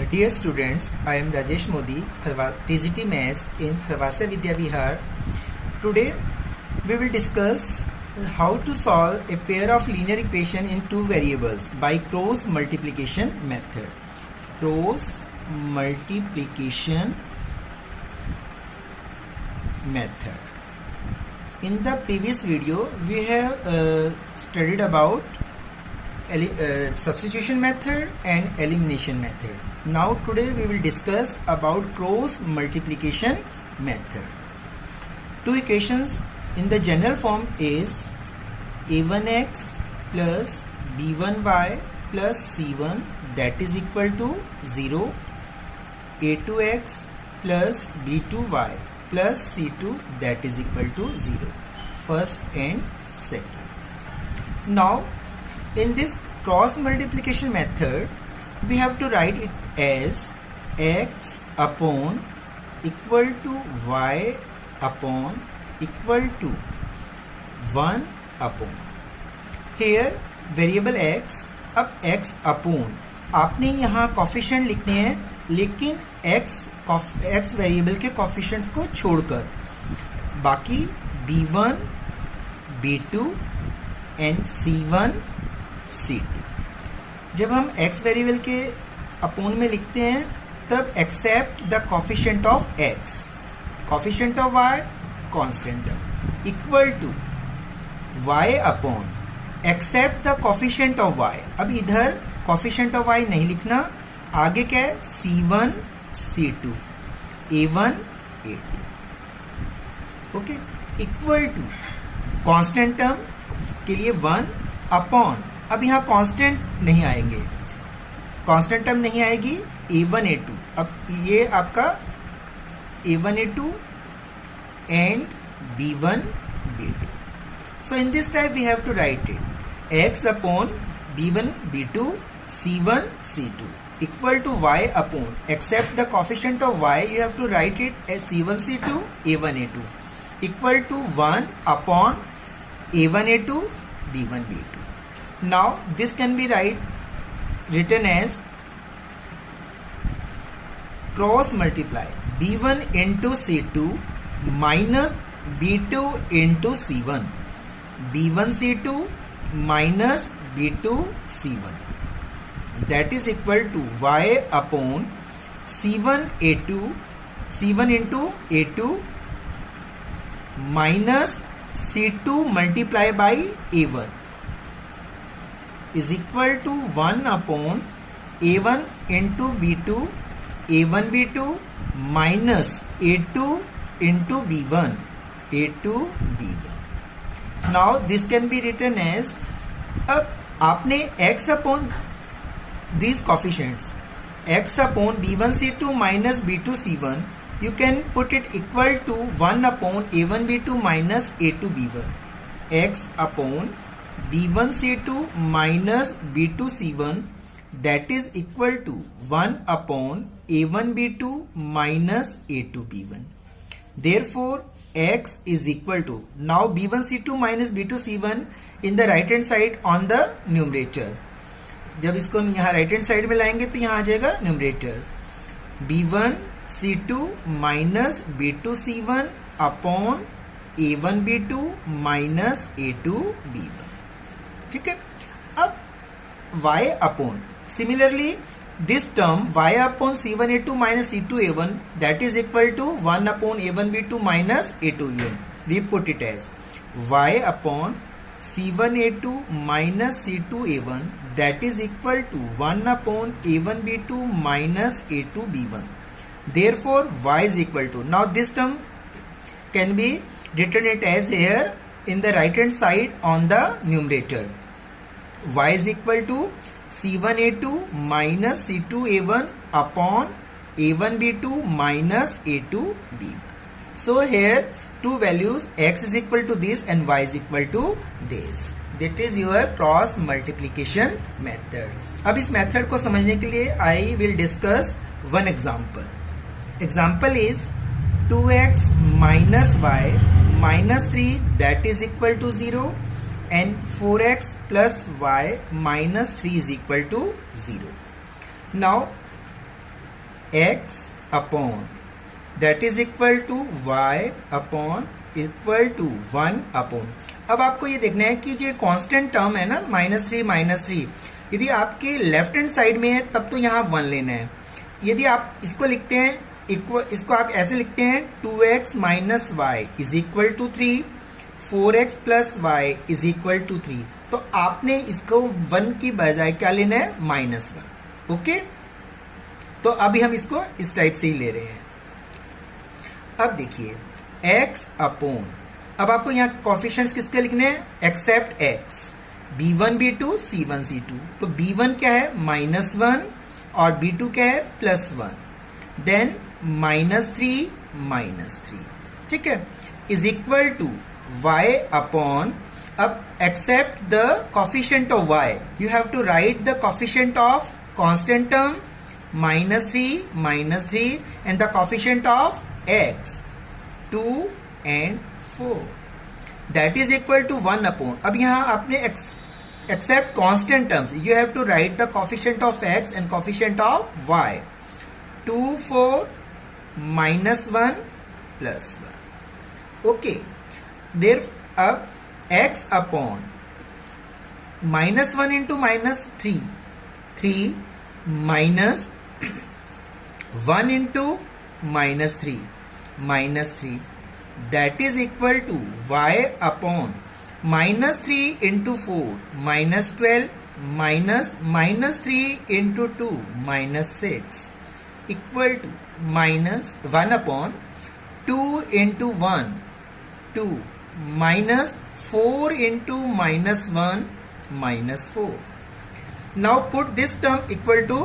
Dear students, I am Rajesh Modi, TGT Maths in Harvasya Vidya Vihar. Today we will discuss how to solve a pair of linear equation in two variables by cross multiplication method. Cross multiplication method. In the previous video, we have studied about substitution method and elimination method. Now today we will discuss about cross multiplication method. Two equations in the general form is a1x plus b1y plus c1 that is equal to 0, a2x plus b2y plus c2 that is equal to 0. First and second. Now in this cross multiplication method, we have to write it as x upon equal to y upon equal to 1 upon. Here variable x, अब x upon आपने यहाँ coefficient लिखने हैं, लेकिन x variable के coefficients को छोड़कर बाकी b1, b2 and c1, c2. जब हम x वेरिएबल के अपॉन में लिखते हैं तब except the coefficient of x, coefficient of y constant term equal to y upon except the coefficient of y. अब इधर कॉफिशिएंट ऑफ y नहीं लिखना, आगे क्या है c1 c2 a1 a2. Okay, equal to constant term के लिए 1 upon, अब यहाँ कांस्टेंट नहीं आएंगे, कांस्टेंट टर्म नहीं आएगी a1 a2. अब ये आपका a1 a2 and b1 b2. So in this type we have to write it x upon b1 b2 c1 c2 equal to y upon except the coefficient of y, you have to write it as c1 c2 a1 a2 equal to 1 upon a1 a2 b1 b2. Now this can be written as cross multiply b1 into c2 minus b2 into c1, b1 c2 minus b2 c1, that is equal to y upon c1 a2 c1 into a2 minus c2 multiply by a1 is equal to 1 upon a1 into b2 a1 b2 minus a2 into b1 a2 b1. Now this can be written as, अब आपने x upon these coefficients x upon b1 c2 minus b2 c1, you can put it equal to 1 upon a1 b2 minus a2 b1, x upon b1 c2 minus b2 c1 that is equal to 1 upon a1 b2 minus a2 b1. Therefore x is equal to, now b1 c2 minus b2 c1 in the right hand side on the numerator. जब इसको हम यहाँ right hand side में लाएंगे तो यहाँ आ जाएगा numerator b1 c2 minus b2 c1 upon a1 b2 minus a2 b1. ठीक है, अब y upon, similarly this term y upon c1 a2 minus c2 a1 that is equal to 1 upon a1 b2 minus a2 a1. We put it as y upon c1 a2 minus c2 a1 that is equal to 1 upon a1 b2 minus a2 b1. Therefore y is equal to, now this term can be written it as here in the right hand side on the numerator, y is equal to c1 a2 minus c2 a1 upon a1 b2 minus a2 b1. So here two values, x is equal to this and y is equal to this. That is your cross multiplication method. अब इस method को समझने के लिए I will discuss one example. Example is 2x minus y minus 3 that is equal to 0 and 4x plus y minus 3 is equal to 0. Now x upon that is equal to y upon equal to 1 upon. अब आपको ये देखना है कि जो constant term है ना -3, यदि आपके लेफ्ट हैंड साइड में है तब तो यहाँ 1 लेना है। यदि आप इसको लिखते हैं इसको आप ऐसे लिखते हैं 2x minus y is equal to 3, 4x plus y is equal to 3। तो आपने इसको 1 की बजाय क्या लेना है -1। ओके, तो अभी हम इसको इस टाइप से ही ले रहे हैं। अब देखिए x अपॉन, अब आपको यहाँ कोफिशिएंट्स किसके लिखने हैं accept x, b1 b2 c1 c2। तो b1 क्या है -1 और b2 क्या है +1, देन -3, ठीक है, is equal to y upon, अब except the coefficient of y, you have to write the coefficient of constant term -3 and the coefficient of x 2 and 4 that is equal to 1 upon. अब यहां आपने except constant terms, you have to write the coefficient of x and coefficient of y 2 4 -1 +1। Okay, there अब x upon -1 into -3, 3 minus 1 into -3 that is equal to y upon -3 into 4 -12 -3 into 2 -6 equal to -1 upon 2 into 1 2 -4 into -1 -4। Now put this term equal to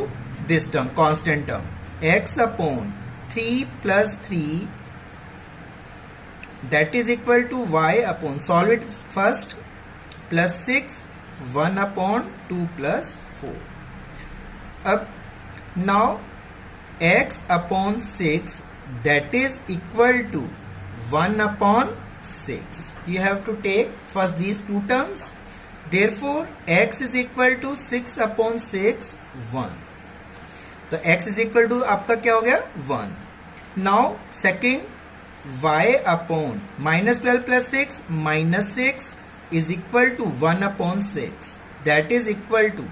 this term constant term x upon 3 plus 3 that is equal to y upon, solve it first, +6 1 upon 2 plus 4। अब now x upon 6 that is equal to 1 upon 6, you have to take first these two terms, therefore x is equal to 6 upon 6 1, तो x is equal to आपका क्या हो गया 1। now second y upon -12 plus 6 -6 is equal to 1 upon 6, that is equal to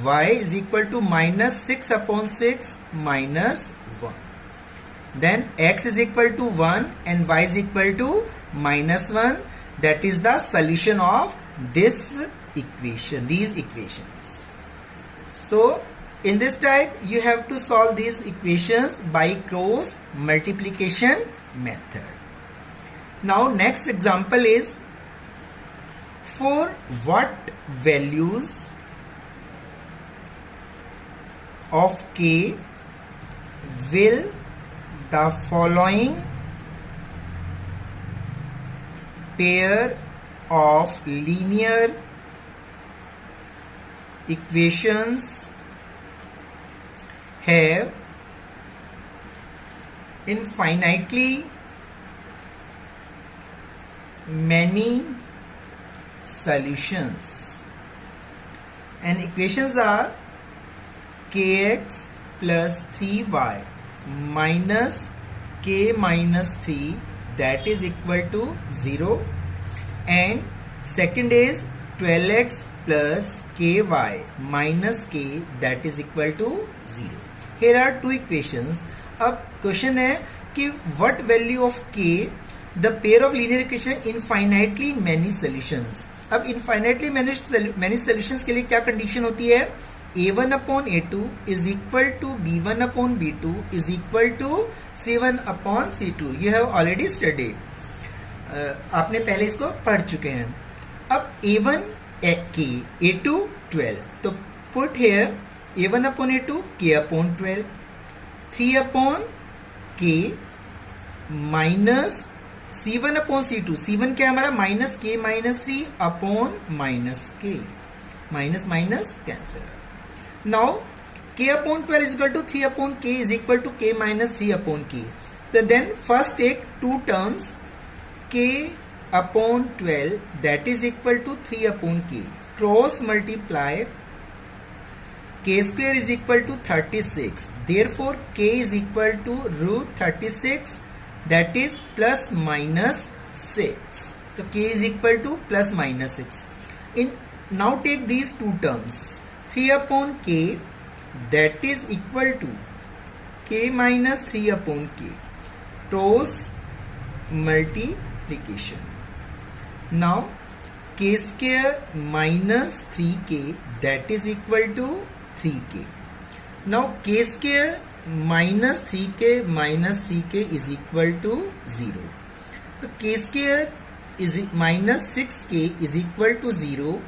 y is equal to -6 upon 6 -1, then x is equal to 1 and y is equal to -1, that is the solution of this equation, these equations. So in this type you have to solve these equations by cross multiplication method. Now next example is, for what values of k will the following pair of linear equations have infinitely many solutions, and equations are kx plus 3y minus k minus 3 that is equal to 0, and second is 12x plus ky minus k that is equal to 0. Here are two equations. अब question है कि what value of k the pair of linear equation infinitely many solutions. अब infinitely many solutions के लिए क्या condition होती है, a1 upon a2 is equal to b1 upon b2 is equal to c1 upon c2. You have already studied. आपने पहले इसको पढ़ चुके हैं। अब a1 k, a2 12, तो put here a1 upon a2 k upon 12, 3 upon k minus c1 upon c2, c1 क्या है हमारा -k -3 upon -k, minus cancel. Now k upon 12 is equal to 3 upon k is equal to k minus 3 upon k. Then first take two terms, k upon 12 that is equal to 3 upon k, cross multiply k square is equal to 36. Therefore, k is equal to root 36, that is plus minus 6. So k is equal to plus minus 6. Now take these two terms. 3 upon k, that is equal to k minus 3 upon k. Cross multiplication. Now k square minus 3k, that is equal to 3k. Now k square minus 3k is equal to 0. So k square is minus 6k is equal to 0.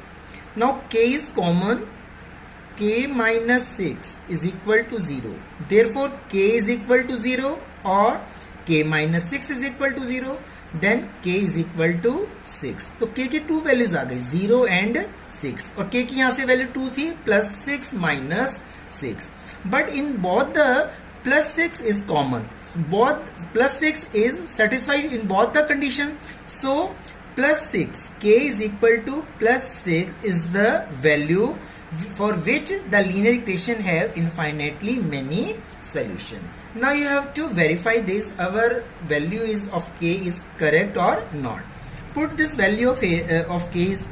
Now k is common. K minus 6 is equal to 0. Therefore, k is equal to 0 or k minus 6 is equal to 0. Then k is equal to 6. तो k की 2 values आ गई 0 and 6 और k की यहाँ से value 2 थी plus 6 minus 6. But in both the plus 6 is common. Both plus 6 is satisfied in both the condition. So plus 6 k is equal to plus 6 is the value for which the linear equation have infinitely many solution. Now you have to verify this our value is of k is correct or not. Put this value of k is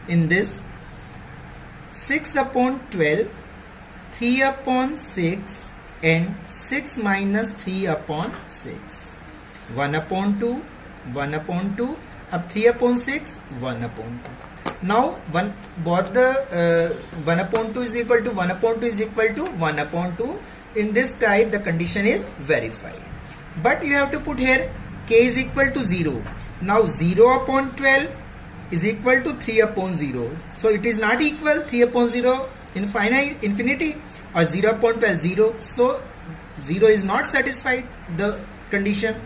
in this 6 upon 12, 3 upon 6 and 6 minus 3 upon 6. 1 upon 2, 1 upon 2, अब 3 upon 6, 1 upon 2. Now both the 1 upon 2 is equal to 1 upon 2 is equal to 1 upon 2. In this type the condition is verified. But you have to put here k is equal to 0. Now 0 upon 12 is equal to 3 upon 0. So it is not equal 3 upon 0 infinity or 0 upon 12 0. So 0 is not satisfied the condition.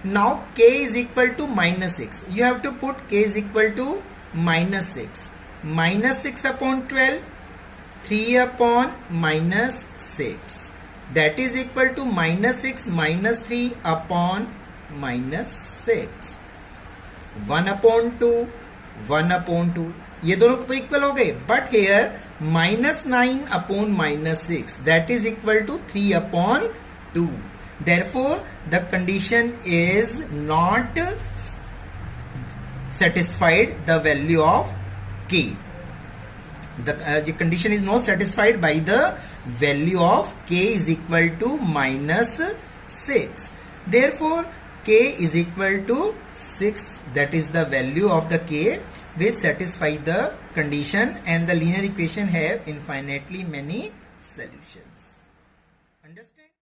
Now k is equal to minus 6. You have to put k is equal to minus 6. Minus 6 upon 12, 3 upon minus 6. That is equal to minus 6 minus 3 upon minus 6. 1 upon 2, 1 upon 2. ये दोनों तो equal हो गए. But here minus 9 upon minus 6. That is equal to 3 upon 2. Therefore, the condition is not satisfied the value of k. The condition is not satisfied by the value of k is equal to minus 6. Therefore, k is equal to 6. That is the value of the k which satisfy the condition, and the linear equation have infinitely many solutions. Understand?